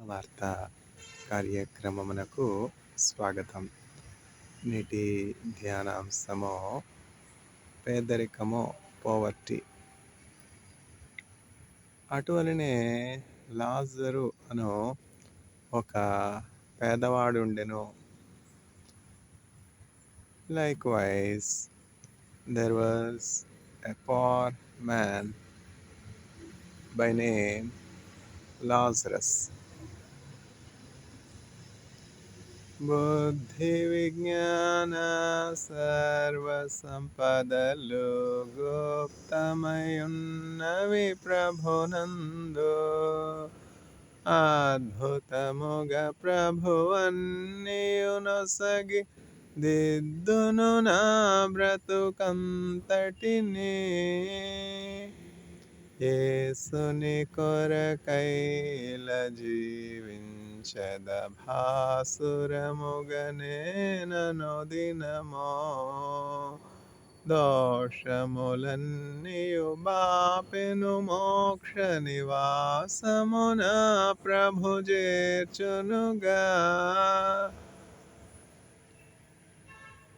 వార్తా కార్యక్రమమునకు స్వాగతం. నేటి ధ్యానాంశము పేదరికము, పోవర్టీ. అటువలనే లాజరు అను ఒక పేదవాడుండెను. Likewise, there was a poor man by name Lazarus. బుద్ధి విజ్ఞాన సర్వ సంపదలు గుప్తమయున్నవి ప్రభునందు. అద్భుతముగా ప్రభువన్నీయునొసగి దిద్దును నా బ్రతుకంతటిని. యేసుని కొరకైల జీవించద భాసురముగనేనను దినమో. దోషములన్నీయు బాపెను మోక్ష నివాసమున ప్రభు చేర్చునుగా.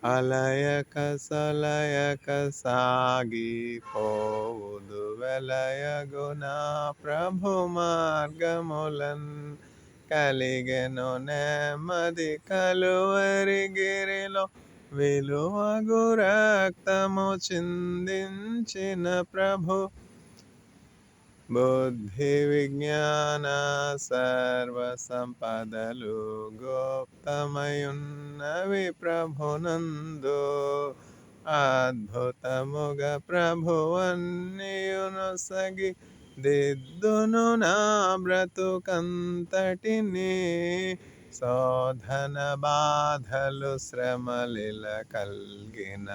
అలయక సలయక సాగిపోవుదు వెలయగున ప్రభు మార్గములన్. కలిగెను నెమ్మది కలువరి గిరిలో విలువగు రక్తము చిందించిన ప్రభు. బుద్ధి విజ్ఞాన సర్వ సంపదలు గుప్తమయున్నవి ప్రభునందు. అద్భుతముగా ప్రభువన్నీయునొసగి దిద్దును నా బ్రతుకంతటిని. శోధన బాధలు శ్రమలిల కల్గిన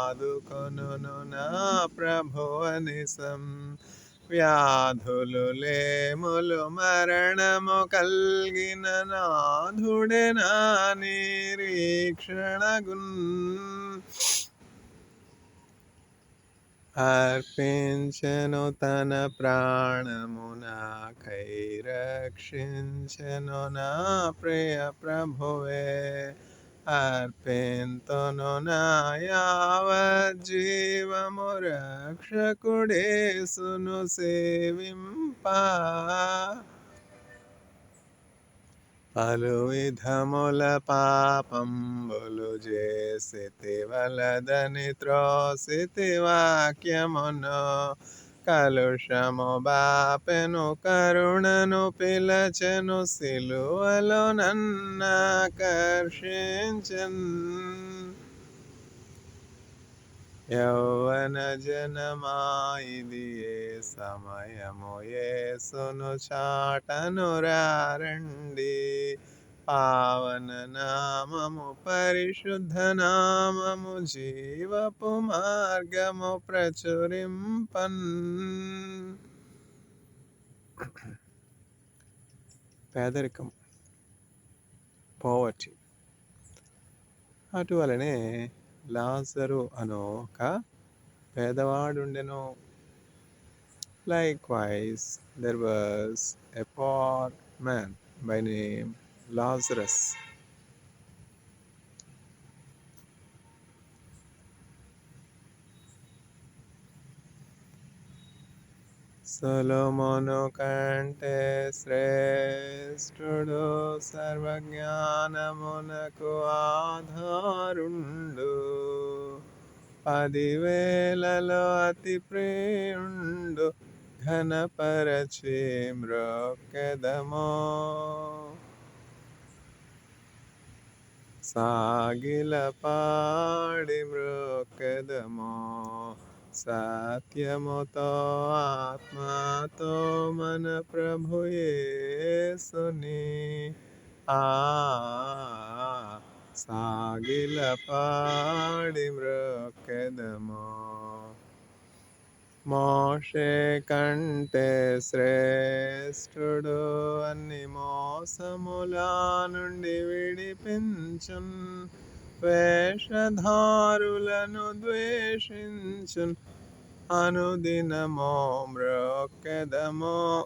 ఆదుకొనును నా ప్రభువనిసం. వ్యాధులు లేములు మరణము కల్గిన నాథుడే నా నిరీక్షణగున్. అర్పించెను తన ప్రాణము నాకై రక్షించెను నా ప్రియ ప్రభువే. అర్పింతును నా యావజ్జీవము రక్షకుడేసును సేవింప. పలు విధముల పాపంబులు చేసితి వలదని త్రోసితి వాక్యమును. కలుషము బాపెను కరుణను పిలచెను సిలువలో నన్నాకర్షించెన్. యౌవన జనమా ఇది ఏ సమయము యేసును చాటను రండి. పావన నామము పరిశుద్ధ నామము జీవపు మార్గము ప్రచురింపన్. పేదరికం, పోవర్టీ. అటువలనే లాజరు అను ఒక పేదవాడుండెను. Likewise, there was a poor man by name Lazarus. సొలొమోను కంటే శ్రేష్ఠుడు సర్వజ్ఞానమునకు ఆధారుండు. 10,000లో అతి ప్రియుండు ఘనపరచి మ్రొక్కెదమో. సాగిల పాడి మ్రొక్కెదమో. సత్యముతో ఆత్మతో మన ప్రభు యేసుని. సాగిల పాడి మ్రొక్కెదమో. మోషే కంటే శ్రేష్ఠుడు అన్ని మోసముల నుండి విడిపించున్. వేషధారులను ద్వేషించున్ అనుదినమో మ్రొక్కెదమో.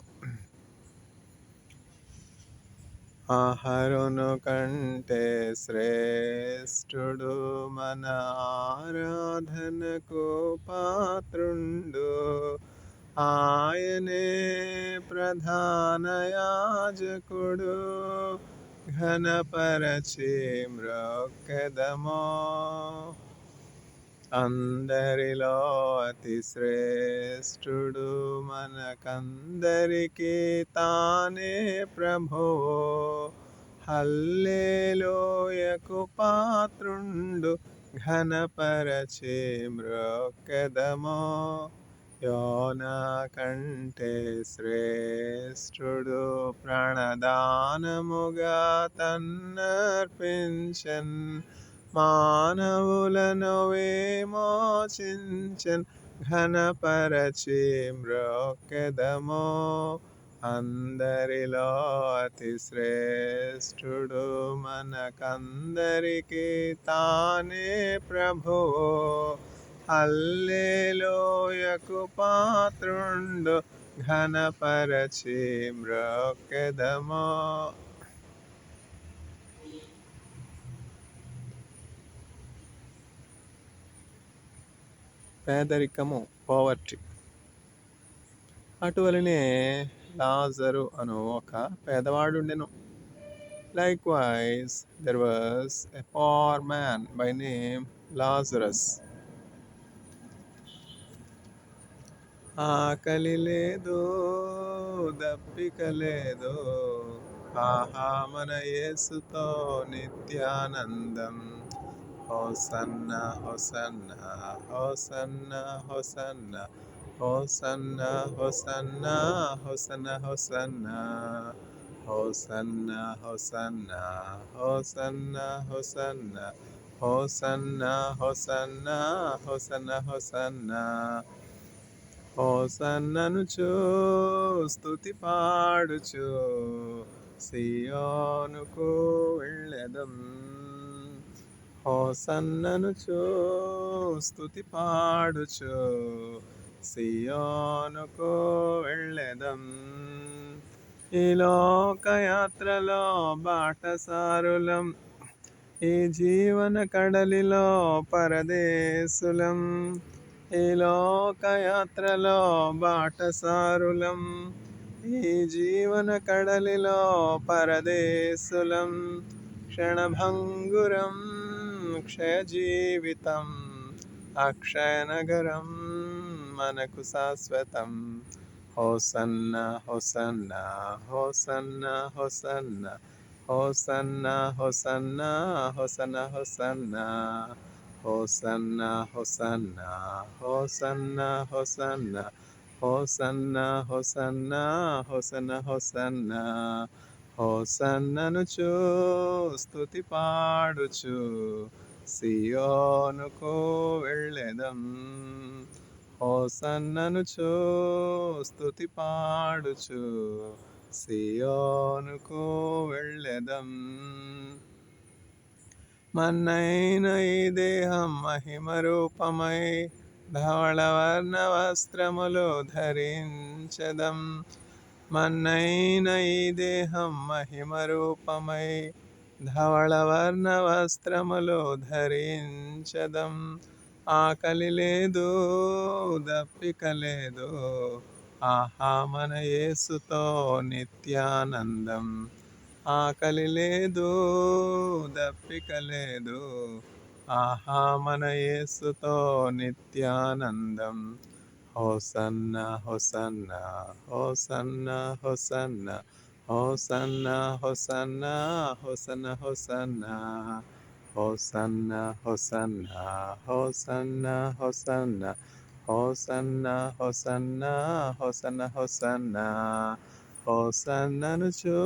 అహరోను కంటే శ్రేష్ఠుడు, మన ఆరాధనకు పాత్రుండు. ఆయనే ప్రధాన యాజకుడు, ఘనపరచి మ్రొక్కెదమో. అందరిలో అతి శ్రేష్ఠుడు, మనకందరికీ తానే ప్రభువు. హల్లెలూయకు పాత్రుండు, ఘనపరచి మ్రొక్కెదమో. యోనా కంటే శ్రేష్ఠుడు, ప్రాణదానముగా తన్నర్పించన్. మానవులను విమోచించన్, ఘనపరచి మ్రొక్కెదమో. అందరిలో అతి శ్రేష్ఠుడు, మనకందరికీ తానే ప్రభువు. హల్లెలూయకు పాత్రుండు, ఘనపరచి మ్రొక్కెదమో. పేదరికము, పోవర్టీ. అటువలనే లాజరు అను ఒక పేదవాడుండెను. Likewise, there was a poor man by name Lazarus. ఆకలి లేదు, దప్పిక లేదు, ఆహా మన యేసుతో నిత్యానందం. హోసన్న హోసన్న హోసన్న హోసన్న హోసన్న హోసన్న హోసన్న హోసన్న హోసన్న హోసన్న హోసన్న హోసన్న హోసన్న హోసన్న హోసన్న హోసన్న. హోసన్ననుచు స్తుతి పాడుచు సియోనుకు వెళ్ళెదం. హోసన్ననుచు స్తుతి పాడుచు సియోనుకు వెళ్ళెదం. ఈ లోకయాత్రలో బాటసారులం, ఈ జీవన కడలిలో పరదేశులం. ఈ లోకయాత్రలో బాటసారులం, ఈ జీవన కడలిలో పరదేశులం. క్షణభంగురం క్షయజీవితం, అక్షయనగరం మనకు శాశ్వతం. హోసన్న హోసన్న హోసన్న హోసన్న హోసన్న హోసన్న హోసన్న హోసన్న హోసన్న హోసన్న హోసన్న హోసన్న హోసన్న హోసన్న హోసన్న హోసన్న. హోసన్ననుచు స్తుతి పాడుచు సియోనుకు వెళ్ళెదం. హోసన్ననుచు స్తుతి పాడుచు సియోనుకు వెళ్ళెదం. మన్నైన ఈ దేహం మహిమ రూపమై, ధవళవర్ణ వస్త్రములు ధరించెదం. మన్నైన ఈ దేహం మహిమ రూపమై, ధవళవర్ణ వస్త్రములు ధరించెదం. ఆకలి లేదు, దప్పిక లేదు, ఆహా మన యేసుతో నిత్యానందం. ఆకలి లేదు, దప్పిక లేదు, ఆహా మన యేసుతో నిత్యానందం. హోసన్న హోసన్న హోసన్న హోసన్న హోసన్న హోసన్న హోసన్న హోసన్న హోసన్న హోసన్న హోసన్న హోసన్న హోసన్న హోసన్న హోసన్న హోసన్న. హోసన్ననుచు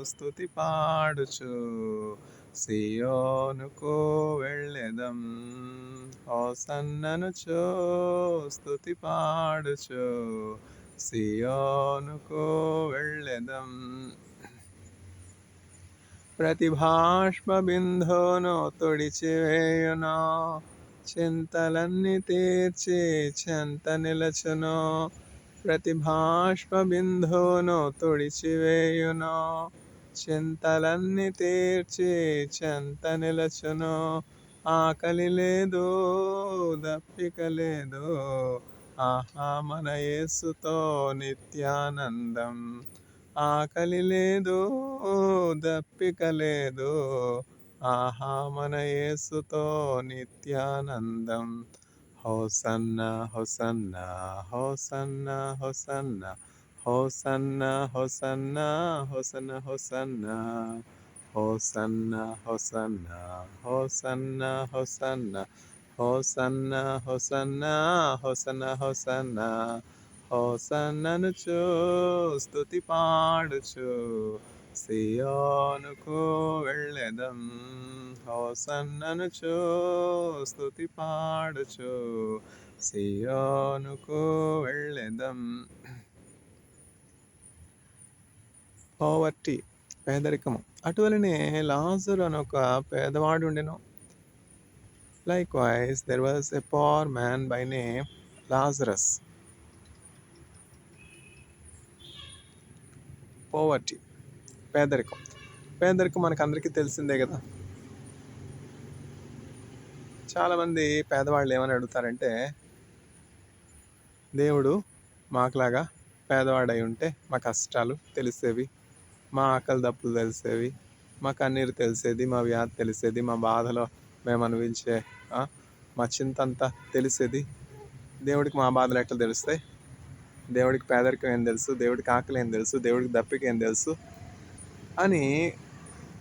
స్తుతి పాడుచు సియోనుకు వెళ్ళెదం. హోసన్ననుచు స్తుతి పాడుచు సియోనుకు వెళ్ళెదం. ప్రతి బాష్ప బిందువును తుడిచివేయును, చింతలన్నీ తీర్చి చెంత నిలచును. ప్రతి బాష్ప బిందువును తుడిచివేయును, చింతలన్నీ తీర్చి చెంత నిలచును. ఆకలి లేదు, దప్పిక లేదు, ఆహా మన యేసుతో నిత్యానందం. ఆకలి లేదు, దప్పిక లేదు, ఆహా మన యేసుతో నిత్యానందం. హోసన్న హోసన్న హోసన్న హోసన్న హోసన్న హోసన్న హోసన్న హోసన్న హోసన్న హోసన్న హోసన్న హోసన్న హోసన్న హోసన్న హోసన్న హోసన్న హోసన్ననుచు స్తుతి పాడుచు సియోనుకు వెళ్ళెదం. హోసన్ననుచు స్తుతి పాడుచు సియోనుకు వెళ్ళెదం. పోవర్టీ, పేదరికము. అటువలనే లాజరు అని ఒక పేదవాడు ఉండెను. Likewise, there was a poor man by name Lazarus. Poverty, పేదరికం. పేదరికం మనకందరికీ తెలిసిందే కదా. చాలామంది పేదవాళ్ళు ఏమని అడుగుతారంటే, దేవుడు మాకులాగా పేదవాడై ఉంటే మా కష్టాలు తెలిసేవి, మా ఆకలి దప్పులు తెలిసేవి, మా కన్నీరు తెలిసేది, మా వ్యాధి తెలిసేది, మా బాధలో మేము అనుభవించే మా చింత అంతా తెలిసేది. దేవుడికి మా బాధలు ఎట్లా తెలుస్తాయి? దేవుడికి పేదరికం ఏం తెలుసు? దేవుడికి ఆకలి ఏం తెలుసు? దేవుడికి దప్పిక ఏం తెలుసు అని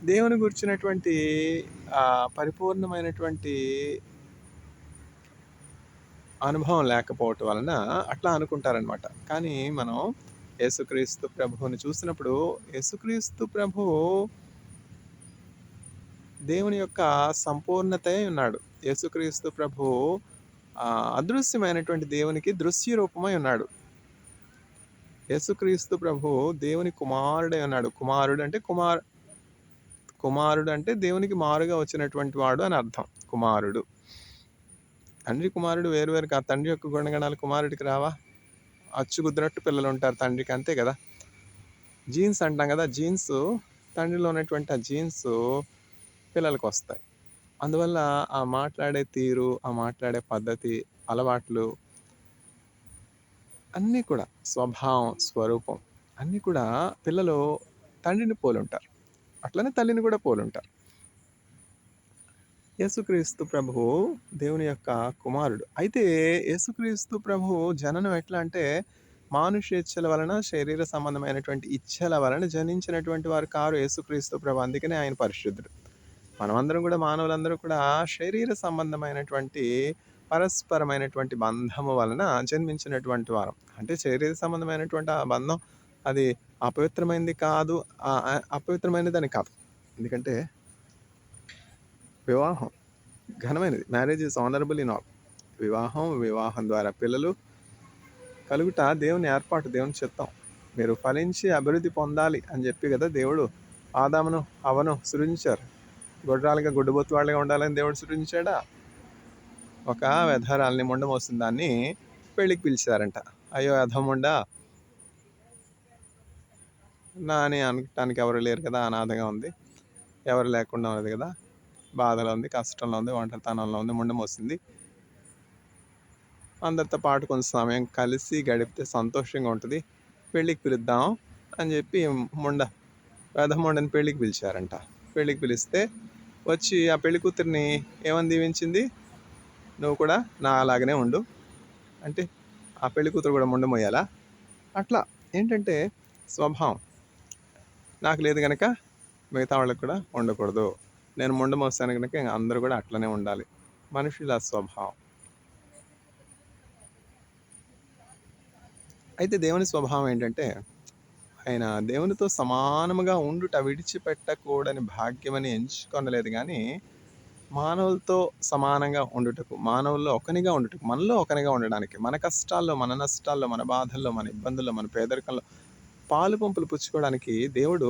దేవుని గురించినటువంటి పరిపూర్ణమైనటువంటి అనుభవం లేకపోవటం వలన అట్లా అనుకుంటారనమాట. కానీ మనం యేసుక్రీస్తు ప్రభువుని చూసినప్పుడు యేసుక్రీస్తు ప్రభువు దేవుని యొక్క సంపూర్ణతే ఉన్నాడు. యేసుక్రీస్తు ప్రభువు అదృశ్యమైనటువంటి దేవునికి దృశ్య రూపమై ఉన్నాడు. యేసుక్రీస్తు ప్రభువు దేవుని కుమారుడై ఉన్నాడు. కుమారుడు అంటే దేవునికి మారుగా వచ్చినటువంటి వాడు అని అర్థం. కుమారుడు, తండ్రి కుమారుడు వేరు కాదు. తండ్రి యొక్క గుణగణాలు కుమారుడికి రావా? అచ్చుగుద్దినట్టు పిల్లలు ఉంటారు తండ్రికి, అంతే కదా. జీన్స్ అంటాం కదా, జీన్స్ తండ్రిలో ఉన్నటువంటి ఆ జీన్స్ పిల్లలకు వస్తాయి. అందువల్ల ఆ మాట్లాడే తీరు, ఆ మాట్లాడే పద్ధతి, అలవాట్లు అన్నీ కూడా, స్వభావం, స్వరూపం అన్నీ కూడా పిల్లలు తండ్రిని పోలుంటారు. అట్లనే తల్లిని కూడా పోలుంటారు. యేసుక్రీస్తు ప్రభువు దేవుని యొక్క కుమారుడు. అయితే యేసుక్రీస్తు ప్రభువు జననం ఎట్లా అంటే, మానుష ఇచ్చల వలన, శరీర సంబంధమైనటువంటి ఇచ్చల వలన జనించినటువంటి వారు కారు యేసుక్రీస్తు ప్రభు. అందుకనే ఆయన పరిశుద్ధుడు. మనమందరం కూడా, మానవులందరూ కూడా శరీర సంబంధమైనటువంటి పరస్పరమైనటువంటి బంధము వలన జన్మించినటువంటి వారం. అంటే శరీర సంబంధమైనటువంటి ఆ బంధం అది అపవిత్రమైనది కాదు, అపవిత్రమైనదని కాదు. ఎందుకంటే వివాహం ఘనమైనది. Marriage is honourable in all. వివాహం ద్వారా పిల్లలు కలుగుట దేవుని ఏర్పాటు, దేవుని చిత్తం. మీరు ఫలించి అభివృద్ధి పొందాలి అని చెప్పి కదా దేవుడు ఆదామును హవ్వను సృజించారు. గొడ్రాలుగా, గుడ్డుబొత్తు వాళ్ళగా ఉండాలని దేవుడు సృజించాడా? ఒక వ్యధరాల్ని, ముండం వస్తుంది, దాన్ని పెళ్ళికి పిలిచారంట. అయ్యో వ్యధముండా నా అని అనటానికి ఎవరు లేరు కదా, అనాథగా ఉంది, ఎవరు లేకుండా ఉన్నది కదా, బాధలో ఉంది, కష్టంలో ఉంది, ఒంటరితనంలో ఉంది, ముండం వస్తుంది. అందరితో పాటు కొంచెం సమయం కలిసి గడిపితే సంతోషంగా ఉంటుంది, పెళ్ళికి పిలుద్దాం అని చెప్పి వ్యధముండని పెళ్ళికి పిలిచారంట. పెళ్ళికి పిలిస్తే వచ్చి ఆ పెళ్లి కూతురిని ఏమని దీవించింది? నువ్వు కూడా నా అలాగనే ఉండు అంటే ఆ పెళ్లి కూతురు కూడా ముండం మొయ్యాలా? అట్లా ఏంటంటే స్వభావం. నాకు లేదు కనుక మిగతా వాళ్ళకి కూడా ఉండకూడదు, నేను ముండం వస్తాను కనుక అందరూ కూడా అట్లనే ఉండాలి. మనుషుల స్వభావం. అయితే దేవుని స్వభావం ఏంటంటే, ఆయన దేవునితో సమానముగా ఉండుట విడిచిపెట్టకూడని భాగ్యమని ఎంచుకొనలేదు, కానీ మానవులతో సమానంగా ఉండుటకు, మానవుల్లో ఒకనిగా ఉండుటకు, మనలో ఒకనిగా ఉండడానికి, మన కష్టాల్లో, మన నష్టాల్లో, మన బాధల్లో, మన ఇబ్బందుల్లో, మన పేదరికంలో పాలు పంపులు పుచ్చుకోవడానికి దేవుడు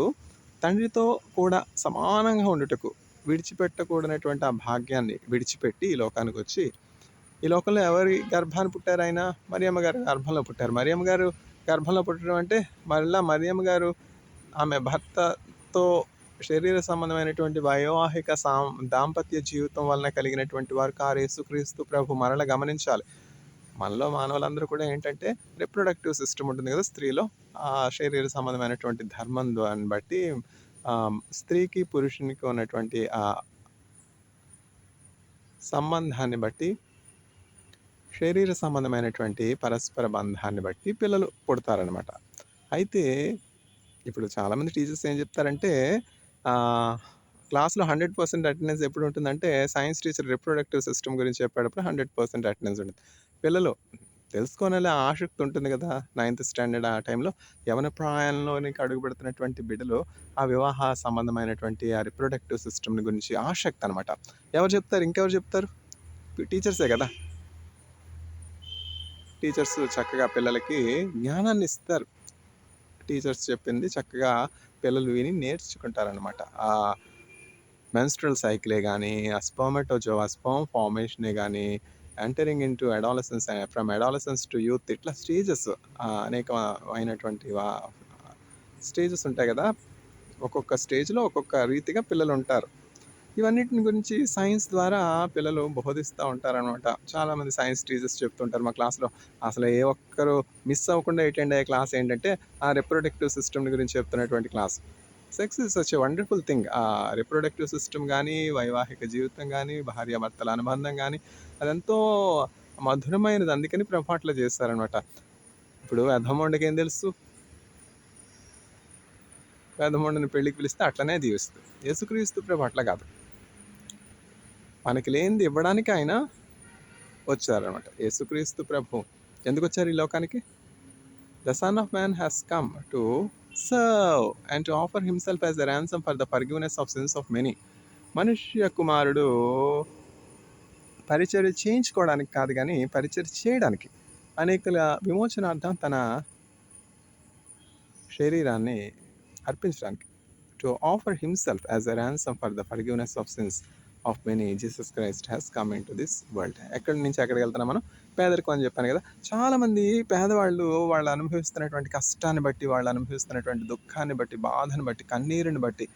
తండ్రితో కూడా సమానంగా ఉండుటకు విడిచిపెట్టకూడనటువంటి ఆ భాగ్యాన్ని విడిచిపెట్టి ఈ లోకానికి వచ్చి, ఈ లోకంలో ఎవరి గర్భాన్ని పుట్టారు? ఆయన మరియమ్మ గారు గర్భంలో పుట్టారు. మరియమ్మ గారు గర్భంలో పుట్టడం అంటే మళ్ళీ మరియమ్మ గారు ఆమె భర్త భార్యతో శరీర సంబంధమైనటువంటి వైవాహిక దాంపత్య జీవితం వలన కలిగినటువంటి వారు యేసుక్రీస్తు ప్రభు మరల గమనించాలి. మనలో మానవులందరూ కూడా ఏంటంటే రిప్రొడక్టివ్ సిస్టమ్ ఉంటుంది కదా స్త్రీలో. ఆ శరీర సంబంధమైనటువంటి ధర్మం దాన్ని బట్టి స్త్రీకి, పురుషునికి ఉన్నటువంటి ఆ సంబంధాన్ని బట్టి, శరీర సంబంధమైనటువంటి పరస్పర బంధాన్ని బట్టి పిల్లలు పుడతారనమాట. అయితే ఇప్పుడు చాలామంది టీచర్స్ ఏం చెప్తారంటే క్లాస్‌లో 100% అటెండెన్స్ ఎప్పుడు ఉంటుందంటే, సైన్స్ టీచర్ రిప్రొడక్టివ్ సిస్టమ్ గురించి చెప్పేటప్పుడు 100% అటెండెన్స్ ఉంటుంది. పిల్లలు తెలుసుకోవాలనే ఆసక్తి ఉంటుంది కదా! 9థ్ స్టాండర్డ్ ఆ టైంలో యవన ప్రాయంలోనికి అడుగుపెడుతున్నటువంటి బిడ్డలు ఆ వివాహ సంబంధమైనటువంటి ఆ రిప్రొడక్టివ్ సిస్టమ్ గురించి ఆసక్తి అనమాట. ఎవరు చెప్తారు? ఇంకెవరు చెప్తారు? టీచర్సే కదా! టీచర్స్ చక్కగా పిల్లలకి జ్ఞానాన్ని ఇస్తారు. టీచర్స్ చెప్పింది చక్కగా పిల్లలు విని నేర్చుకుంటారనమాట. మెన్స్ట్రువల్ సైకిలే గానీ, ఆ స్పర్మటోజోవా స్పెర్మ్ ఫార్మేషనే గానీ, entering into adolescence, from adolescence to youth, ఇట్లా స్టేజెస్ అనేకమైనటువంటి స్టేజెస్ ఉంటాయి కదా! ఒక్కొక్క స్టేజ్‌లో ఒక్కొక్క రీతిగా పిల్లలుంటారు. ఇవన్నిటిని గురించి సైన్స్ ద్వారా పిల్లలు బోధిస్తూ ఉంటారనమాట. చాలామంది సైన్స్ టీచర్స్ చెప్తుంటారు మా క్లాస్‌లో. అసలు ఏ ఒక్కరు మిస్ అవ్వకుండా అటెండ్ అయ్యే క్లాస్ ఏంటంటే, ఆ రిప్రొడక్టివ్ సిస్టమ్ గురించి చెప్తున్నటువంటి class. Sex is such a wonderful thing. Reproductive system గానీ, వైవాహిక జీవితం గానీ, భార్యాభర్తల అనుబంధం గానీ, అదెంతో మధురమైనది. అందుకని ప్రభు అట్లా చేశారనమాట. ఇప్పుడు వెధవమొండకి ఏం తెలుసు? వెధవమొండని పెళ్ళికి పిలిస్తే అట్లనే దీవిస్తుంది. యేసుక్రీస్తు ప్రభు అట్లా కాదు. మనకి లేనిది ఇవ్వడానికి ఆయన వచ్చారనమాట. యేసుక్రీస్తు ప్రభు ఎందుకొచ్చారు ఈ లోకానికి? The son of man has come to serve and to offer himself as a ransom for the forgiveness of since of many. మనుష్య కుమారుడు పరిచర్య చేయించుకోవడానికి కాదు కానీ పరిచర్య చేయడానికి, అనేకుల విమోచనార్థం తన శరీరాన్ని అర్పించడానికి. To offer himself as a ransom for the forgiveness of since of many Jesus Christ has come in to this world. ఎక్కడి నుంచి ఎక్కడికి వెళ్తున్నాం మనం? పేదరికం అని చెప్పాను కదా. చాలామంది పేదవాళ్ళు వాళ్ళు అనుభవిస్తున్నటువంటి కష్టాన్ని బట్టి, వాళ్ళు అనుభవిస్తున్నటువంటి దుఃఖాన్ని బట్టి, బాధను బట్టి, కన్నీరుని బట్టి,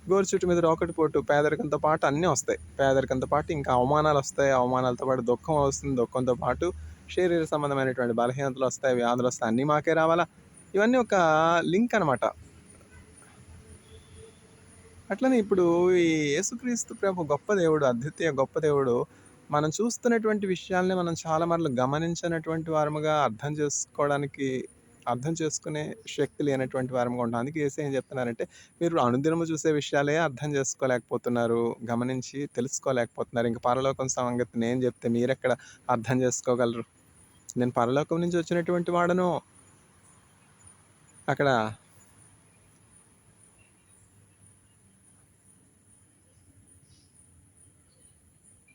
గోరు చుట్టు మీద రోకటి పోటు, పేదరికంతో పాటు అన్నీ వస్తాయి. పేదరికంతో పాటు ఇంకా అవమానాలు వస్తాయి. అవమానాలతో పాటు దుఃఖం వస్తుంది. దుఃఖంతో పాటు శరీర సంబంధమైనటువంటి బలహీనతలు వస్తాయి, వ్యాధులు వస్తాయి. అన్నీ మాకే రావాలా? ఇవన్నీ ఒక లింక్ అనమాట. అట్లనే ఇప్పుడు ఈ యేసుక్రీస్తు ప్రభు గొప్ప దేవుడు, అద్వితీయ గొప్ప దేవుడు. మనం చూస్తున్నటువంటి విషయాల్ని మనం చాలా మార్లు గమనించినటువంటి వారముగా అర్థం చేసుకునే శక్తి లేనటువంటి వారముగా ఉంటాం. అందుకే యేసయ్య ఏం చెప్తున్నారంటే, మీరు అనుదినము చూసే విషయాలే అర్థం చేసుకోలేకపోతున్నారు, గమనించి తెలుసుకోలేకపోతున్నారు. ఇంక పరలోకం సంగతి నేను చెప్తే మీరెక్కడ అర్థం చేసుకోగలరు? నేను పరలోకం నుంచి వచ్చినటువంటి వాడను. అక్కడ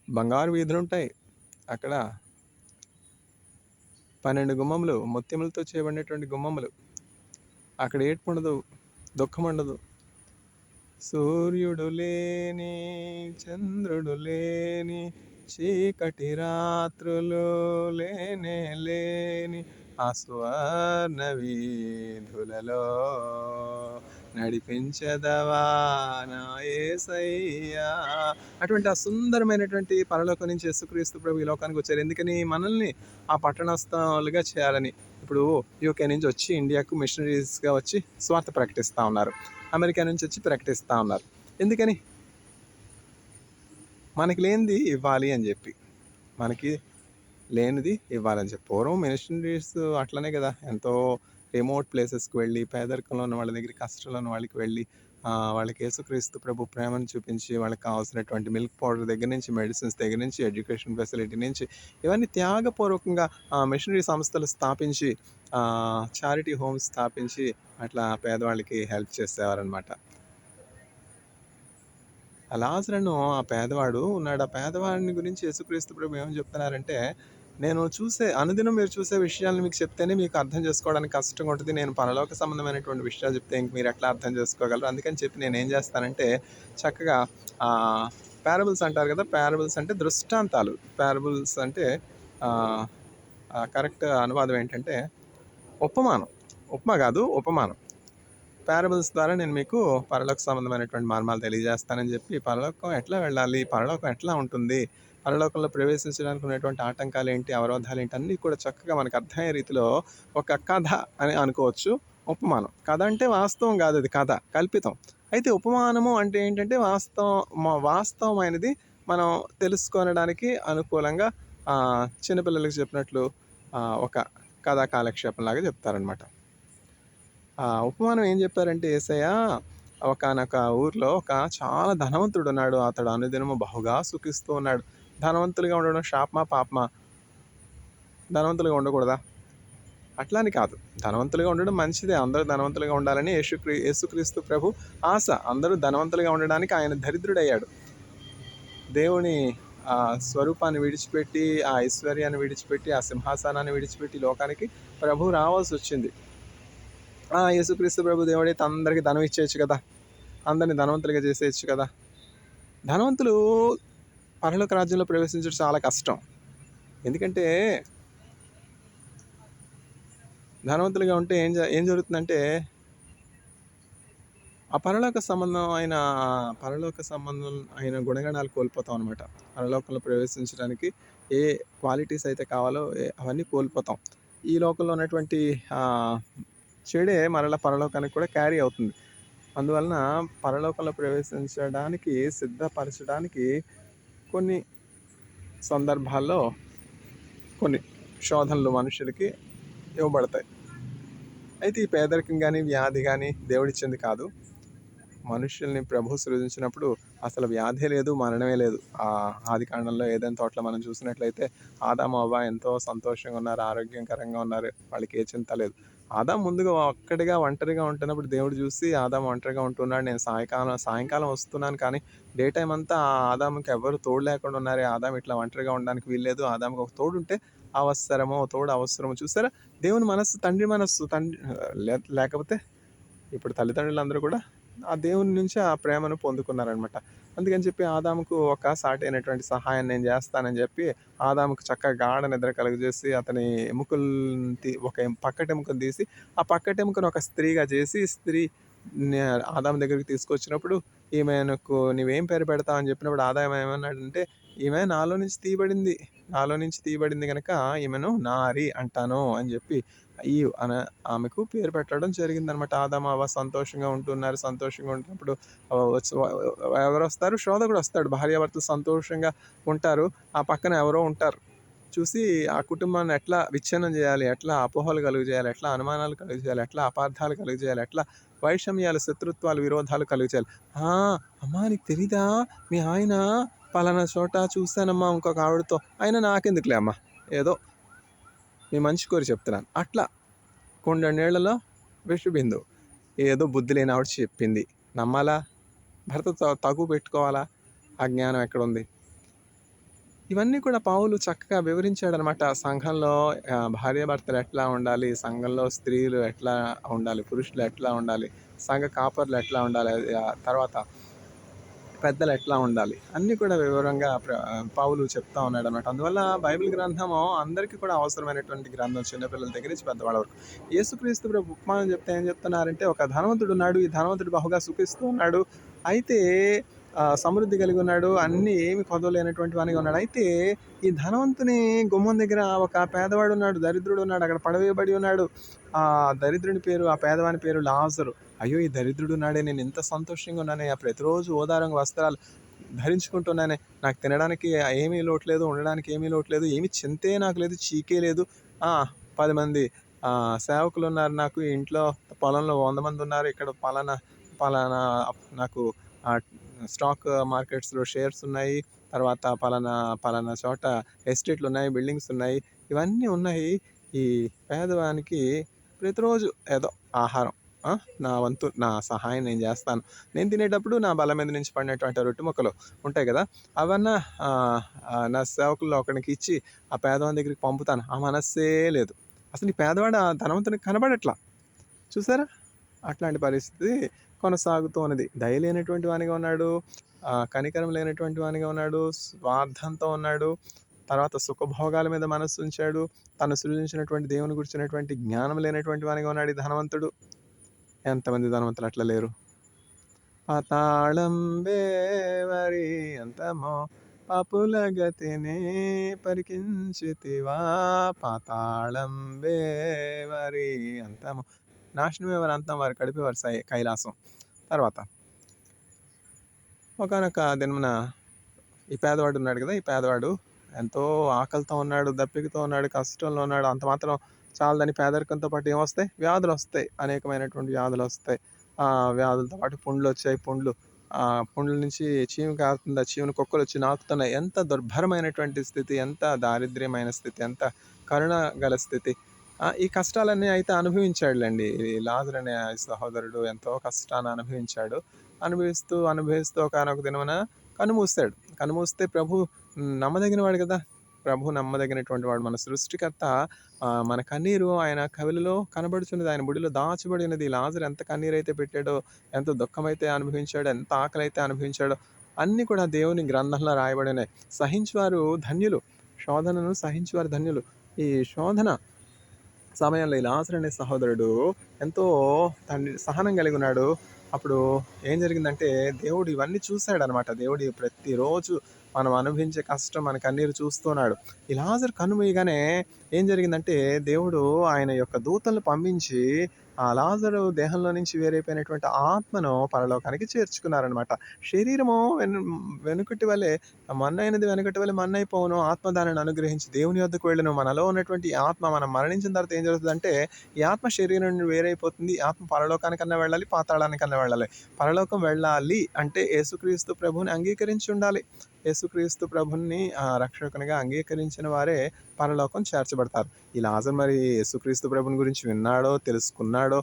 బంగారు వీధులుంటాయి. అక్కడ 12 గుమ్మములు, ముత్యములతో చేయబడినటువంటి గుమ్మములు. అక్కడ ఏడ్పుండదు, దుఃఖముండదు. సూర్యుడు లేని, చంద్రుడు లేని, చీకటి రాత్రులు లేనే లేని ఆ సువర్ణ వీధులలో నడిపించదవా నా యేసయ్యా. అటువంటి ఆ సుందరమైనటువంటి పరలోకం నుంచి యేసుక్రీస్తు ప్రభు ఈ లోకానికి వచ్చారు. ఎందుకని? మనల్ని ఆ పట్టణస్థులుగా చేయాలని. ఇప్పుడు యూకే నుంచి వచ్చి ఇండియాకు మిషనరీస్గా వచ్చి స్వార్థ ప్రకటిస్తూ ఉన్నారు. అమెరికా నుంచి వచ్చి ప్రకటిస్తూ ఉన్నారు. ఎందుకని? మనకి లేనిది ఇవ్వాలి అని చెప్పి, మనకి లేనిది ఇవ్వాలని చెప్పి. పూర్వం మిషనరీస్ అట్లనే కదా, ఎంతో రిమోట్ ప్లేసెస్కి వెళ్ళి, పేదరికంలో ఉన్న వాళ్ళ దగ్గరికి, కష్టంలో ఉన్న వాళ్ళకి వెళ్ళి, వాళ్ళకి యేసుక్రీస్తు ప్రభు ప్రేమను చూపించి, వాళ్ళకి కావాల్సినటువంటి మిల్క్ పౌడర్ దగ్గర నుంచి, మెడిసిన్స్ దగ్గర నుంచి, ఎడ్యుకేషన్ ఫెసిలిటీ నుంచి, ఇవన్నీ త్యాగపూర్వకంగా మిషనరీ సంస్థలు స్థాపించి, చారిటీ హోమ్స్ స్థాపించి అట్లా పేదవాళ్ళకి హెల్ప్ చేసేవారనమాట. లాజరును ఆ పేదవాడు ఉన్నాడు. ఆ పేదవాడిని గురించి యేసుక్రీస్తు ప్రభు ఏమని చెప్తున్నారంటే, నేను అనుదినం మీరు చూసే విషయాలను మీకు చెప్తేనే మీకు అర్థం చేసుకోవడానికి కష్టంగా ఉంటుంది. నేను పరలోక సంబంధమైనటువంటి విషయాలు చెప్తే ఇంక మీరు ఎట్లా అర్థం చేసుకోగలరు? అందుకని చెప్పి నేనేం చేస్తానంటే, చక్కగా పారబుల్స్ అంటారు కదా, పారబుల్స్ అంటే దృష్టాంతాలు. పారబుల్స్ అంటే కరెక్ట్ అనువాదం ఏంటంటే ఉపమానం. ఉపమా కాదు, ఉపమానం. పారబుల్స్ ద్వారా నేను మీకు పరలోక సంబంధమైనటువంటి మర్మాలు తెలియజేస్తానని చెప్పి, పరలోకం ఎట్లా వెళ్ళాలి, పరలోకం ఎట్లా ఉంటుంది, పరలోకంలో ప్రవేశించడానికి ఉన్నటువంటి ఆటంకాలేంటి, అవరోధాలేంటి అన్నీ కూడా చక్కగా మనకు అర్థమయ్యే రీతిలో ఒక కథ అని అనుకోవచ్చు. ఉపమానం. కథ అంటే వాస్తవం కాదు, అది కథ, కల్పితం. అయితే ఉపమానము అంటే ఏంటంటే వాస్తవమైనది మనం తెలుసుకొనడానికి అనుకూలంగా చిన్నపిల్లలకి చెప్పినట్లు ఒక కథా కాలక్షేపంలాగా చెప్తారనమాట. ఉపమానం ఏం చెప్పారంటే యేసయ్య ఒకానొక ఊర్లో ఒక చాలా ధనవంతుడు ఉన్నాడు. అతడు అనుదినము బహుగా సుఖిస్తూ ఉన్నాడు. ధనవంతులుగా ఉండడం శాపమా, పాపమా? ధనవంతులుగా ఉండకూడదా? అట్లా అని కాదు. ధనవంతులుగా ఉండడం మంచిదే. అందరూ ధనవంతులుగా ఉండాలని యేసుక్రీస్తు ప్రభు ఆశ. అందరూ ధనవంతులుగా ఉండడానికి ఆయన దరిద్రుడయ్యాడు. దేవుని స్వరూపాన్ని విడిచిపెట్టి, ఆ ఐశ్వర్యాన్ని విడిచిపెట్టి, ఆ సింహాసనాన్ని విడిచిపెట్టి లోకానికి ప్రభు రావాల్సి వచ్చింది. యేసుక్రీస్తు ప్రభు దేవుడైతే అందరికీ ధనం ఇచ్చేయచ్చు కదా, అందరినీ ధనవంతులుగా చేసేయచ్చు కదా. ధనవంతులు పరలోక రాజ్యంలో ప్రవేశించడం చాలా కష్టం. ఎందుకంటే ధనవంతులుగా ఉంటే ఏం జరుగుతుందంటే ఆ పరలోక సంబంధం అయిన గుణగణాలు కోల్పోతాం అనమాట. పరలోకంలో ప్రవేశించడానికి ఏ క్వాలిటీస్ అయితే కావాలో అవన్నీ కోల్పోతాం. ఈ లోకంలో ఉన్నటువంటి చెడే మరలా పరలోకానికి కూడా క్యారీ అవుతుంది. అందువలన పరలోకంలో ప్రవేశించడానికి సిద్ధపరచడానికి కొన్ని సందర్భాల్లో కొన్ని శోధనలు మనుషులకి ఇవ్వబడతాయి. అయితే ఈ పేదరికం కానీ, వ్యాధి కానీ దేవుడిచ్చింది కాదు. మనుషుల్ని ప్రభు సృజించినప్పుడు అసలు వ్యాధే లేదు, మరణమే లేదు. ఆదికాండంలో ఏదైనా తోటలో మనం చూసినట్లయితే ఆదాము, అవ్వ ఎంతో సంతోషంగా ఉన్నారు, ఆరోగ్యకరంగా ఉన్నారు, వాళ్ళకి ఏ చింత లేదు. ఆదాము ముందుగా ఒంటరిగా ఉంటున్నప్పుడు దేవుడు చూసి, ఆదాము ఒంటరిగా ఉంటున్నాడు, నేను సాయంకాలం వస్తున్నాను, కానీ డే టైం అంతా ఆదాముకి ఎవరు తోడు లేకుండా ఉన్నారే, ఆదాము ఇట్లా ఒంటరిగా ఉండడానికి వీల్లేదు, ఆదాముకి ఒక తోడు ఉంటే తోడు అవసరమో. చూసారా, దేవుని మనస్సు, తండ్రి మనస్సు. లేకపోతే ఇప్పుడు తల్లిదండ్రులందరూ కూడా ఆ దేవుని నుంచి ఆ ప్రేమను పొందుకున్నారనమాట. అందుకని చెప్పి ఆదాముకు ఒక సాటైనటువంటి సహాయం నేను చేస్తానని చెప్పి ఆదాముకు చక్కగా గాఢ నిద్ర కలుగజేసి, అతని ఎముకల్ని ఒక పక్కటి ఎముకను తీసి ఆ పక్కటి ఎముకను ఒక స్త్రీగా చేసి, ఆదాము దగ్గరికి తీసుకొచ్చినప్పుడు ఈమెకు నీవేం పేరు పెడతావు అని చెప్పినప్పుడు ఆదాము ఏమన్నాడంటే, ఈమె నాలో నుంచి తీయబడింది కనుక ఈమెను నారి అంటాను అని చెప్పి ఆమెకు పేరు పెట్టడం జరిగిందనమాట. ఆదాము, అవ్వ సంతోషంగా ఉంటున్నప్పుడు ఎవరు వస్తారు? శోధకుడు వస్తాడు. భార్యాభర్తలు సంతోషంగా ఉంటారు, ఆ పక్కన ఎవరో ఉంటారు. చూసి ఆ కుటుంబాన్ని ఎట్లా విచ్ఛిన్నం చేయాలి, ఎట్లా అపోహలు కలుగజేయాలి, ఎట్లా అనుమానాలు కలుగజేయాలి, ఎట్లా అపార్థాలు కలుగజేయాలి, ఎట్లా వైషమ్యాలు, శత్రుత్వాలు, విరోధాలు కలుగజేయాలి. అమ్మా నీకు తెలీదా, మీ ఆయన పలానా చోట చూశానమ్మా ఇంకొక ఆవిడతో, అయినా నాకెందుకులే అమ్మా, ఏదో మీ మంచి కోరి చెప్తున్నాను. అట్లా కొండ నీళ్లలో విషబిందు, ఏదో బుద్ధి లేని ఆవిడ చెప్పింది నమ్మాలా? భర్త తగు పెట్టుకోవాలా? ఆ జ్ఞానం ఎక్కడుంది? ఇవన్నీ కూడా పౌలు చక్కగా వివరించాడనమాట. సంఘంలో భార్యాభర్తలు ఎట్లా ఉండాలి, సంఘంలో స్త్రీలు ఎట్లా ఉండాలి, పురుషులు ఎట్లా ఉండాలి, సంఘ కాపర్లు ఎట్లా ఉండాలి, తర్వాత పెద్దలు ఎట్లా ఉండాలి, అన్నీ కూడా వివరంగా పౌలు చెప్తా ఉన్నాడు అనమాట. అందువల్ల బైబిల్ గ్రంథము అందరికీ కూడా అవసరమైనటువంటి గ్రంథం, చిన్నపిల్లల దగ్గర నుంచి పెద్దవాళ్ళ వరకు. యేసుక్రీస్తు ప్రభు ఉపమానం చెప్తే ఏం చెప్తున్నారంటే, ఒక ధనవంతుడు ఉన్నాడు, ఈ ధనవంతుడు బహుగా సుఖిస్తూ ఉన్నాడు, అయితే సమృద్ధి కలిగి ఉన్నాడు, అన్నీ ఏమి కొదవలేనటువంటి వానిగా ఉన్నాడు. అయితే ఈ ధనవంతుని గుమ్మం దగ్గర ఒక పేదవాడు ఉన్నాడు, దరిద్రుడు ఉన్నాడు, అక్కడ పడవేయబడి ఉన్నాడు. ఆ దరిద్రుని పేరు, ఆ పేదవాని పేరు లాజరు. అయ్యో, ఈ దరిద్రుడు ఉన్నాడే, నేను ఇంత సంతోషంగా ఉన్నానే, ప్రతిరోజు ఓదారంగా వస్త్రాలు ధరించుకుంటున్నానే, నాకు తినడానికి ఏమీ లోట్లేదు, ఉండడానికి ఏమీ లోట్లేదు, ఏమి చింతే నాకు లేదు, చీకే లేదు. 10 మంది సేవకులు ఉన్నారు నాకు, ఇంట్లో పొలంలో 100 మంది ఉన్నారు, ఇక్కడ పలానా నాకు స్టాక్ మార్కెట్స్లో షేర్స్ ఉన్నాయి, తర్వాత పలానా చోట ఎస్టేట్లు ఉన్నాయి, బిల్డింగ్స్ ఉన్నాయి, ఇవన్నీ ఉన్నాయి. ఈ పేదవానికి ప్రతిరోజు ఏదో ఆహారం, నా వంతు, నా సహాయం నేను చేస్తాను. నేను తినేటప్పుడు నా బల మీద నుంచి పడినటువంటి రొట్టె ముక్కలు ఉంటాయి కదా, అవన్నా నా సేవకుల్లో ఒకరికి ఇచ్చి ఆ పేదవాని దగ్గరికి పంపుతాను. ఆ మనస్సే లేదు. అసలు ఈ పేదవాడు ఆ ధనవంతునికి కనబడట్లా. చూసారా, అట్లాంటి పరిస్థితి కొనసాగుతూ ఉన్నది. దయ లేనటువంటి వానిగా ఉన్నాడు, కనికరం లేనటువంటి వానిగా ఉన్నాడు, స్వార్థంతో ఉన్నాడు, తర్వాత సుఖభోగాల మీద మనస్సు ఉంచాడు, తను సృజించినటువంటి దేవుని గురించినటువంటి జ్ఞానం లేనటువంటి వానిగా ఉన్నాడు ఈ ధనవంతుడు. ఎంతమంది ధనవంతులు అట్లా లేరు? పాతాళం వేవరి అంతమో పాపుల గతిని పరికించితివా. పాతాళం వేవరి అంతము నాశనం ఎవరి అంతం వారి కడిపి వారి కైలాసం. తర్వాత ఒకానొక దినమున ఈ పేదవాడు ఉన్నాడు కదా, ఈ పేదవాడు ఎంతో ఆకలితో ఉన్నాడు, దప్పికతో ఉన్నాడు, కష్టంలో ఉన్నాడు. అంత మాత్రం చాలదని పేదరికంతో పాటు ఏమొస్తాయి? వ్యాధులు వస్తాయి, అనేకమైనటువంటి వ్యాధులు వస్తాయి. ఆ వ్యాధులతో పాటు పుండ్లు వచ్చాయి. పుండ్ల నుంచి చీము కారుతుంది, ఆ చీమును కుక్కలు వచ్చి నాకుతున్నాయి. ఎంత దుర్భరమైనటువంటి స్థితి, ఎంత దారిద్ర్యమైన స్థితి, ఎంత కరుణ గల స్థితి. ఈ కష్టాలన్నీ అయితే అనుభవించాడులేండి. ఈ లాజరు అనే సహోదరుడు ఎంతో కష్టాన్ని అనుభవించాడు. అనుభవిస్తూ ఒకానొక దినమున కన్నుమూస్తాడు. కన్నుమూస్తే ప్రభు నమ్మదగిన వాడు కదా. ప్రభు నమ్మదగినటువంటి వాడు, మన సృష్టికర్త. మన కన్నీరు ఆయన కవిలలో కనబడుచున్నది, ఆయన బుడిలో దాచబడి ఉన్నది. లాజరు ఎంత కన్నీరైతే పెట్టాడో, ఎంత దుఃఖమైతే అనుభవించాడో, ఎంత ఆకలైతే అనుభవించాడో, అన్నీ కూడా దేవుని గ్రంథంలో రాయబడి ఉన్నాయి. సహించువారు ధన్యులు, శోధనను సహించువారు ధన్యులు. ఈ శోధన సమయంలో ఈ లాజరు అనే సహోదరుడు ఎంతో సహనం కలిగి ఉన్నాడు. అప్పుడు ఏం జరిగిందంటే, దేవుడు ఇవన్నీ చూశాడనమాట. దేవుడు ప్రతిరోజు మనం అనుభవించే కష్టం, మన కన్నీరు చూస్తున్నాడు. ఈ లాజరు కన్ను మూయగానే ఏం జరిగిందంటే, దేవుడు ఆయన యొక్క దూతలను పంపించి ఆ లాజరు దేహంలో నుంచి వేరైపోయినటువంటి ఆత్మను పరలోకానికి చేర్చుకున్నారనమాట. శరీరము వెనుకటి వలె మన్నైనది వెనుకటి వలె మన్నైపోవును, ఆత్మ దానిని అనుగ్రహించి దేవుని వద్దకు వెళ్ళను. మనలో ఉన్నటువంటి ఆత్మ మనం మరణించిన తర్వాత ఏం జరుగుతుందంటే, ఈ ఆత్మ శరీరం నుండి వేరైపోతుంది. ఆత్మ పరలోకానికన్నా వెళ్ళాలి, పాతాళానికన్నా వెళ్ళాలి. పరలోకం వెళ్ళాలి అంటే యేసుక్రీస్తు ప్రభువుని అంగీకరించి ఉండాలి. యేసుక్రీస్తు ప్రభుని రక్షకునిగా అంగీకరించిన వారే పరలోకం చేర్చబడతారు. ఈ లాజరు మరి యేసుక్రీస్తు ప్రభుని గురించి విన్నాడో, తెలుసుకున్నాడో,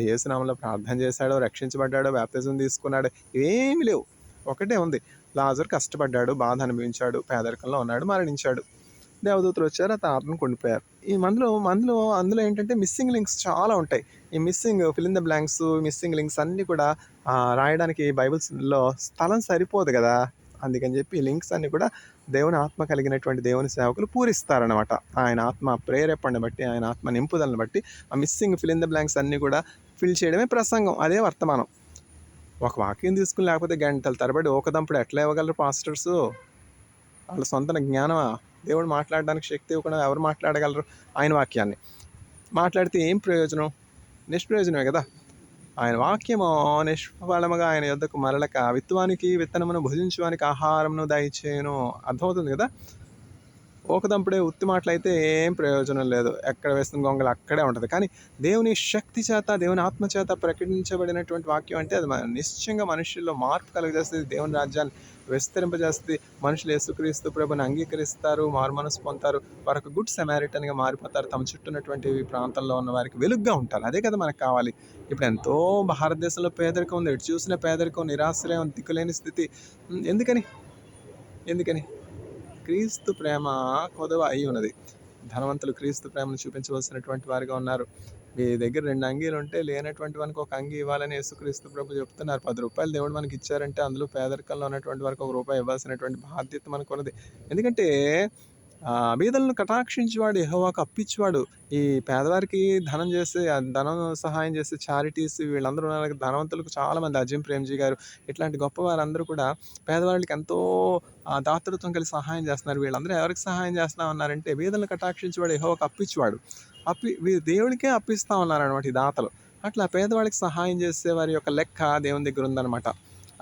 యేసునామంలో ప్రార్థన చేశాడో, రక్షించబడ్డాడో, బాప్తిజం తీసుకున్నాడో, ఏమీ లేవు. ఒకటే ఉంది, లాజరు కష్టపడ్డాడు, బాధ అనుభవించాడు, పేదరికంలో ఉన్నాడు, మరణించాడు. దేవదూతలు వచ్చారు, అతను ఆత్మను కొనిపోయారు. ఈ అందులో ఏంటంటే మిస్సింగ్ లింక్స్ చాలా ఉంటాయి. ఈ fill in the blanks, missing links అన్నీ కూడా రాయడానికి బైబిల్స్లో స్థలం సరిపోదు కదా. అందుకని చెప్పి ఈ లింక్స్ అన్నీ కూడా దేవుని ఆత్మ కలిగినటువంటి దేవుని సేవకులు పూరిస్తారనమాట. ఆయన ఆత్మ ప్రేరేపణని బట్టి, ఆయన ఆత్మ నింపుదలను బట్టి ఆ ఫిల్ ఇన్ ద బ్లాంక్స్ అన్నీ కూడా ఫిల్ చేయడమే ప్రసంగం, అదే వర్తమానం. ఒక వాక్యం తీసుకుని లేకపోతే గంటల తరబడి ఓకదంపుడు ఎట్లా ఇవ్వగలరు పాస్టర్సు? వాళ్ళ సొంత జ్ఞానమా? దేవుడు మాట్లాడడానికి శక్తి ఇవ్వకుండా ఎవరు మాట్లాడగలరు? ఆయన వాక్యాన్ని మాట్లాడితే ఏం ప్రయోజనం? నిష్ప్రయోజనమే కదా. ఆయన వాక్యము నిష్ఫలముగా ఆయన యొద్దకు మరలక విత్తువానికి విత్తనమును, భుజించువానికి ఆహారమును దయచేయును. అర్థమవుతుంది కదా. ఓకదంపుడే ఉత్తి మాటలైతే ఏం ప్రయోజనం లేదు, ఎక్కడ వేస్తున్న గొంగలు అక్కడే ఉంటుంది. కానీ దేవుని శక్తి చేత, దేవుని ఆత్మ చేత ప్రకటించబడినటువంటి వాక్యం అంటే అది నిశ్చయంగా మనుషుల్లో మార్పు కలుగజేస్తుంది, దేవుని రాజ్యాన్ని విస్తరింపజేస్తుంది. మనుషులు యేసుక్రీస్తు ప్రభుని అంగీకరిస్తారు, మారుమనసు పొందుతారు, వారికి గుడ్ సమారిటన్గా మారిపోతారు. తమ చుట్టూ ఉన్నటువంటి ప్రాంతంలో ఉన్న వారికి వెలుగుగా ఉంటారు. అదే కదా మనకు కావాలి. ఇప్పుడు ఎంతో భారతదేశంలో పేదరికం ఉంది, ఎటు చూసిన పేదరికం, నిరాశ్రయం, దిక్కులేని స్థితి. ఎందుకని? క్రీస్తు ప్రేమ కొదవ అయి ఉన్నది. ధనవంతులు క్రీస్తు ప్రేమను చూపించవలసినటువంటి వారిగా ఉన్నారు. మీ దగ్గర 2 అంగీలు ఉంటే లేనటువంటి వానికి ఒక అంగీ ఇవ్వాలని యేసుక్రీస్తు ప్రభు చెప్తున్నారు. 10 రూపాయలు దేవుడు మనకి ఇచ్చారంటే అందులో పేదరికంలో ఉన్నటువంటి వారికి ₹1 ఇవ్వాల్సినటువంటి బాధ్యత మనకు ఉన్నది. ఎందుకంటే బీదలను కటాక్షించేవాడు, యెహోవాకు అప్పిచ్చేవాడు. ఈ పేదవారికి ధనం సహాయం చేసే చారిటీస్ వీళ్ళందరూ ఉన్నారు. ధనవంతులకు చాలామంది, అజిం ప్రేమ్జీ గారు ఇట్లాంటి గొప్ప వారందరూ కూడా పేదవాళ్ళకి ఎంతో దాతృత్వం కలిసి సహాయం చేస్తున్నారు. వీళ్ళందరూ ఎవరికి సహాయం చేస్తా ఉన్నారంటే, బీదలను కటాక్షించేవాడు, యెహోవాకు అప్పిచ్చేవాడు. దేవుడికే అప్పిస్తా ఉన్నారనమాట ఈ దాతలు. అట్లా పేదవాళ్ళకి సహాయం చేసే వారి యొక్క లెక్క దేవుని దగ్గర ఉందన్నమాట.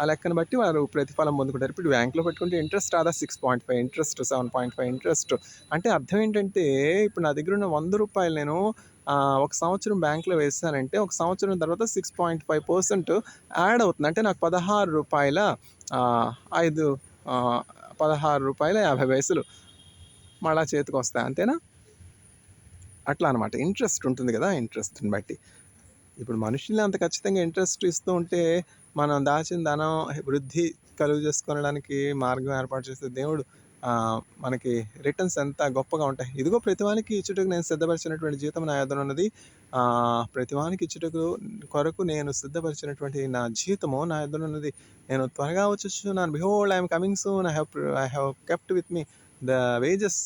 ఆ లెక్కను బట్టి వారు ప్రతిఫలం పొందుకుంటారు. ఇప్పుడు బ్యాంకులో పెట్టుకుంటే ఇంట్రెస్ట్ రాదా? 6.5 ఇంట్రెస్ట్, 7.5 ఇంట్రెస్ట్. అంటే అర్థం ఏంటంటే, ఇప్పుడు నా దగ్గర ఉన్న ₹100 నేను ఒక సంవత్సరం బ్యాంకులో వేసానంటే, ఒక సంవత్సరం తర్వాత 6.5% యాడ్ అవుతుంది. అంటే నాకు ₹16.50 మళ్ళా చేతికి వస్తాయి, అంతేనా? అట్లా అనమాట. ఇంట్రెస్ట్ ఉంటుంది కదా, ఇంట్రెస్ట్ని బట్టి. ఇప్పుడు మనుషుల్ని అంత ఖచ్చితంగా ఇంట్రెస్ట్ ఇస్తూ ఉంటే, మనం దాచిన ధనం వృద్ధి కలుగు చేసుకోవడానికి మార్గం ఏర్పాటు చేస్తే దేవుడు మనకి రిటర్న్స్ ఎంత గొప్పగా ఉంటాయి. ఇదిగో ప్రతివానికి ఇచ్చుటకు నేను సిద్ధపరిచినటువంటి జీతం నా యొద్ద ఉన్నది. ప్రతివానికి ఇచ్చుటకు కొరకు నేను సిద్ధపరిచినటువంటి నా జీతము నా యొద్ద ఉన్నది. నేను త్వరగా వచ్చుచున్నాను. Behold I'm coming soon. I have kept with me the wages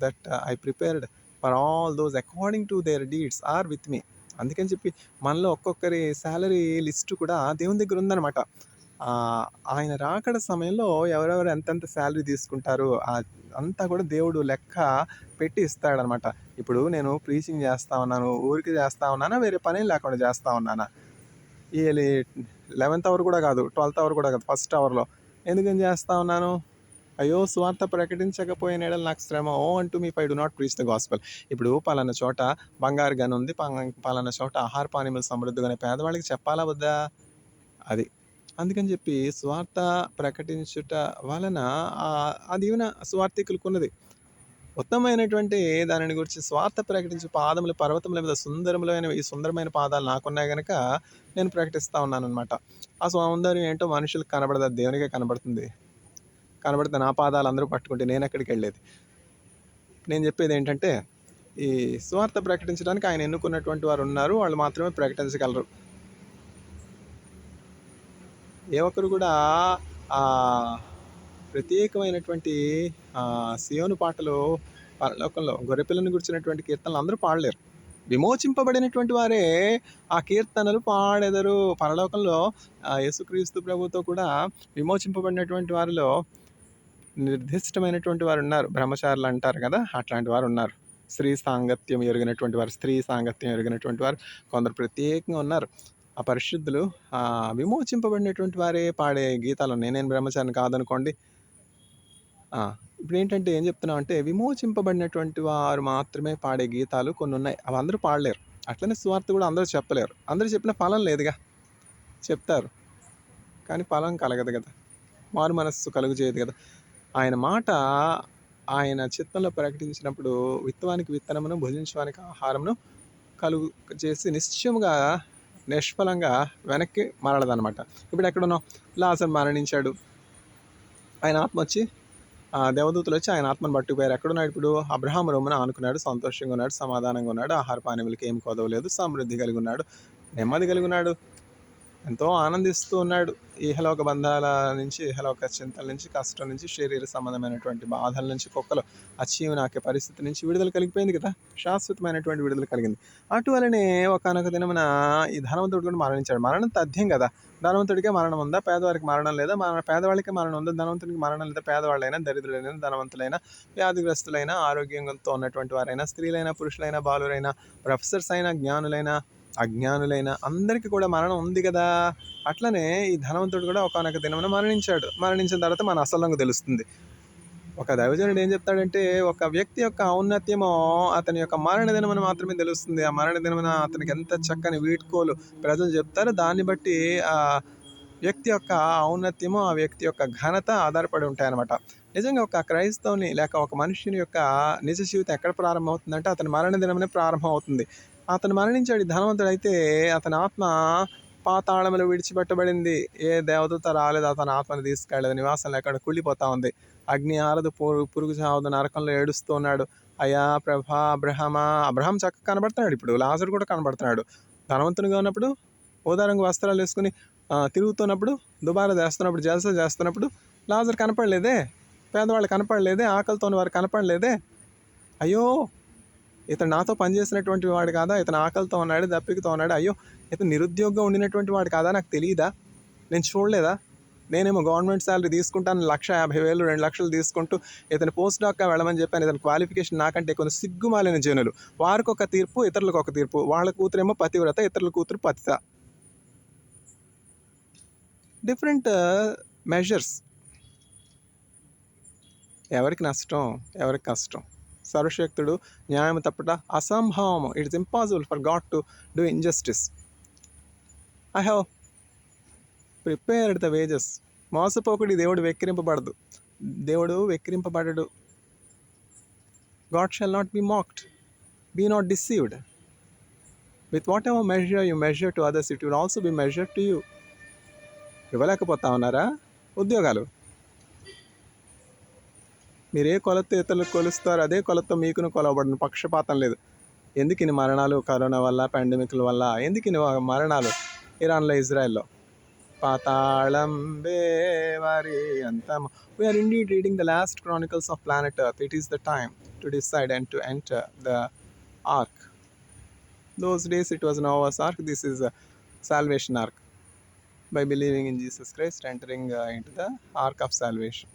that I prepared for all those according to their deeds are with me. అందుకని చెప్పి మనలో ఒక్కొక్కరి సాలరీ లిస్ట్ కూడా దేవుని దగ్గర ఉందనమాట. ఆయన రాకడ సమయంలో ఎవరెవరు ఎంతెంత సాలరీ తీసుకుంటారు అంతా కూడా దేవుడు లెక్క పెట్టి ఇస్తాడనమాట. ఇప్పుడు నేను ప్రీచింగ్ చేస్తా ఉన్నాను, ఊరికి చేస్తా ఉన్నానా, వేరే పని లేకుండా చేస్తా ఉన్నానా? ఈ 11th అవర్ కూడా కాదు, 12th అవర్ కూడా కాదు, ఫస్ట్ అవర్లో ఎందుకని చేస్తా ఉన్నాను? అయ్యో, స్వార్థ ప్రకటించకపోయిన యెడల నాకు శ్రమ. Woe unto me if I do not preach the gospel. ఇప్పుడు పలానా చోట బంగారు గని ఉంది, పలానా చోట ఆహార పానీయములు సమృద్ధిగానే, పేదవాళ్ళకి చెప్పాలా వద్దా? అది. అందుకని చెప్పి స్వార్థ ప్రకటించుట వలన ఆ దీవెన స్వార్థికులకున్నది. ఉత్తమమైనటువంటి దానిని గురించి స్వార్థ ప్రకటించు పాదములు పర్వతముల మీద సుందరములైన ఈ సుందరమైన పాదాలు నాకున్నాయి కనుక నేను ప్రకటిస్తూ ఉన్నానన్నమాట. ఆ సౌందర్యం ఏంటో మనుషులకు కనబడదు, అది దేవునికే కనబడుతుంది. కనబడితే నా పాదాలు అందరూ పట్టుకుంటే నేను ఎక్కడికి వెళ్ళేది? నేను చెప్పేది ఏంటంటే, ఈ స్వార్థ ప్రకటించడానికి ఆయన ఎన్నుకున్నటువంటి వారు ఉన్నారు, వాళ్ళు మాత్రమే ప్రకటించగలరు. ఏ ఒక్కరు కూడా ప్రత్యేకమైనటువంటి సియోను పాటలు పరలోకంలో గొర్రెపిల్లను గురించినటువంటి కీర్తనలు అందరూ పాడలేరు. విమోచింపబడినటువంటి వారే ఆ కీర్తనలు పాడెదరు. పరలోకంలో యేసుక్రీస్తు ప్రభుతో కూడా విమోచింపబడినటువంటి వారిలో నిర్దిష్టమైనటువంటి వారు ఉన్నారు. బ్రహ్మచారులు అంటారు కదా, అట్లాంటి వారు ఉన్నారు. స్త్రీ సాంగత్యం ఎరిగినటువంటి వారు కొందరు ప్రత్యేకంగా ఉన్నారు. ఆ పరిశుద్ధులు విమోచింపబడినటువంటి వారే పాడే గీతాలు ఉన్నాయి. నేను బ్రహ్మచారిని కాదనుకోండి. ఇప్పుడు ఏంటంటే ఏం చెప్తున్నాం అంటే, విమోచింపబడినటువంటి వారు మాత్రమే పాడే గీతాలు కొన్ని ఉన్నాయి. అవి అందరూ పాడలేరు. అట్లనే స్వార్థ కూడా అందరూ చెప్పలేరు. అందరూ చెప్పిన ఫలం లేదుగా. చెప్తారు కానీ ఫలం కలగదు కదా, మారు మనస్సు కలుగు చేయదు కదా. ఆయన మాట ఆయన చిత్తంలో ప్రకటించినప్పుడు విత్తవానికి విత్తనమును, భుజించడానికి ఆహారమును కలుగు చేసి నిశ్చయముగా నిష్ఫలంగా వెనక్కి మరలదనమాట. ఇప్పుడు ఎక్కడున్నాం? లాజరు మరణించాడు, ఆయన ఆత్మ వచ్చి దేవదూతలు వచ్చి ఆయన ఆత్మను పట్టుకుపోయారు. ఎక్కడున్నాడు ఇప్పుడు? అబ్రహాం రొమ్మున ఆనుకున్నాడు, సంతోషంగా ఉన్నాడు, సమాధానంగా ఉన్నాడు, ఆహార పానీయములకి ఏం కొదవలేదు, సమృద్ధి కలిగి ఉన్నాడు, నెమ్మది కలిగి ఉన్నాడు, ఎంతో ఆనందిస్తూ ఉన్నాడు. ఇహలోక బంధాల నుంచి, ఇహలోక చింతల నుంచి, కష్టం నుంచి, శరీర సంబంధమైనటువంటి బాధల నుంచి, కుక్కలు అచీవనాకే పరిస్థితి నుంచి విడుదల కలిగిపోయింది కదా, శాశ్వతమైనటువంటి విడుదల కలిగింది. అటువలనే ఒకనొక దినమున ఈ ధనవంతుడు కూడా మరణించాడు. మరణం తథ్యం కదా. ధనవంతుడికే మరణం ఉందా? పేదవారికి మరణం లేదా? పేదవాళ్ళకే మరణం ఉందా? ధనవంతుడికి మరణం లేదా? పేదవాళ్ళైనా, దరిద్రులైనా, ధనవంతులైనా, వ్యాధిగ్రస్తులైనా, ఆరోగ్యంతో ఉన్నటువంటి వారైనా, స్త్రీలైనా, పురుషులైనా, బాలురైనా, ప్రొఫెసర్స్ అయినా, జ్ఞానులైనా, అజ్ఞానులైన అందరికీ కూడా మరణం ఉంది కదా. అట్లనే ఈ ధనవంతుడు కూడా ఒకనొక దినమున మరణించాడు. మరణించిన తర్వాత మన అసలు రంగు తెలుస్తుంది. ఒక దైవజనుడు ఏం చెప్తాడంటే, ఒక వ్యక్తి యొక్క ఔన్నత్యమో అతని యొక్క మరణ దినమున మాత్రమే తెలుస్తుంది. ఆ మరణ దినమున అతనికి ఎంత చక్కని వీడ్కోలు ప్రజలు చెప్తారో దాన్ని బట్టి ఆ వ్యక్తి యొక్క ఔన్నత్యము, ఆ వ్యక్తి యొక్క ఘనత ఆధారపడి ఉంటాయన్నమాట. నిజంగా ఒక క్రైస్తవుని లేక ఒక మనుషుని యొక్క నిజ జీవితం ఎక్కడ ప్రారంభమవుతుందంటే అతని మరణ దినమునే ప్రారంభం అవుతుంది. అతను మరణించాడు, ధనవంతుడు అయితే అతని ఆత్మ పాతాళములో విడిచిపెట్టబడింది. ఏ దేవదూత రాలేదు అతని ఆత్మను తీసుకెళ్ళలేదు. నివాసం లేకుండా కుళ్ళిపోతా ఉంది. అగ్ని ఆరదు, పురుగు చావదు, నరకంలో ఏడుస్తూ ఉన్నాడు. అయ్యా ప్రభా, అబ్రహాం చక్కగా కనబడుతున్నాడు. ఇప్పుడు లాజరు కూడా కనబడుతున్నాడు. ధనవంతునిగా ఉన్నప్పుడు ఓదారంగు వస్త్రాలు వేసుకుని తిరుగుతున్నప్పుడు, దుబారా చేస్తున్నప్పుడు, జలస చేస్తున్నప్పుడు లాజరు కనపడలేదే. పేదవాళ్ళు కనపడలేదే. ఆకలితోని వారు కనపడలేదే. అయ్యో, ఇతను నాతో పనిచేసినటువంటి వాడు కాదా? ఇతను ఆకలితో ఉన్నాడు, దప్పికతో ఉన్నాడు. అయ్యో, ఇతను నిరుద్యోగంగా ఉండినటువంటి వాడు కాదా? నాకు తెలియదా? నేను చూడలేదా? నేనేమో గవర్నమెంట్ శాలరీ తీసుకుంటాను, 1,50,000, 2 లక్షలు తీసుకుంటూ ఇతను పోస్ట్ డాక్గా వెళ్ళమని చెప్పాను. ఇతని క్వాలిఫికేషన్ నాకంటే కొన్ని సిగ్గుమాలిన జనులు. వారికి ఒక తీర్పు, ఇతరులకు ఒక తీర్పు. వాళ్ళ కూతురేమో పతివ్రత, ఇతరుల కూతురు పతిత. Different measures. ఎవరికి నష్టం, ఎవరికి కష్టం? సర్వశక్తుడు న్యాయం తప్పట అసంభవం. It's impossible for God to do injustice. I have prepared the wages. మోసపోకుడి, దేవుడు వెక్కిరింపబడదు. దేవుడు వెక్కిరింపబడడు. God shall not be mocked. Be not deceived. With whatever measure you measure to others, it will also be measure to you. ఇవ్వలేకపోతా ఉన్నారా ఉద్యోగాలు? మీరు ఏ కొలత ఇతరులకు కొలుస్తారో అదే కొలత మీకును కొలవబడిన. పక్షపాతం లేదు. ఎందుకు ఇన్ని మరణాలు? కరోనా వల్ల, పాండమిక్ల వల్ల ఎందుకు ఇన్ని మరణాలు? ఇరాన్లో, ఇజ్రాయెల్లో. పాతాళం వారి అంతం. We are indeed reading the last chronicles of planet Earth. It is the time to decide and to enter the ark. Those days it was Noah's Ark. This is a salvation ark. By believing in Jesus Christ, entering into the ark of salvation.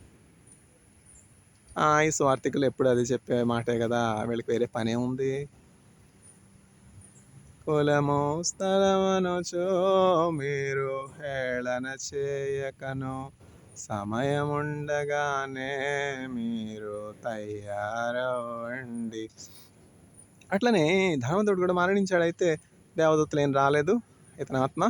ఈ స్వార్థికులు ఎప్పుడు అది చెప్పే మాటే కదా, వీళ్ళకి వేరే పనే ఉంది. కులము స్థలమనుచో మీరు హేళన చేయకను, సమయముండగానే మీరు తయారవ్వండి. అట్లనే ధనవంతుడు కూడా మరణించాడైతే దేవదూతలు ఏం రాలేదు, ఇతని ఆత్మ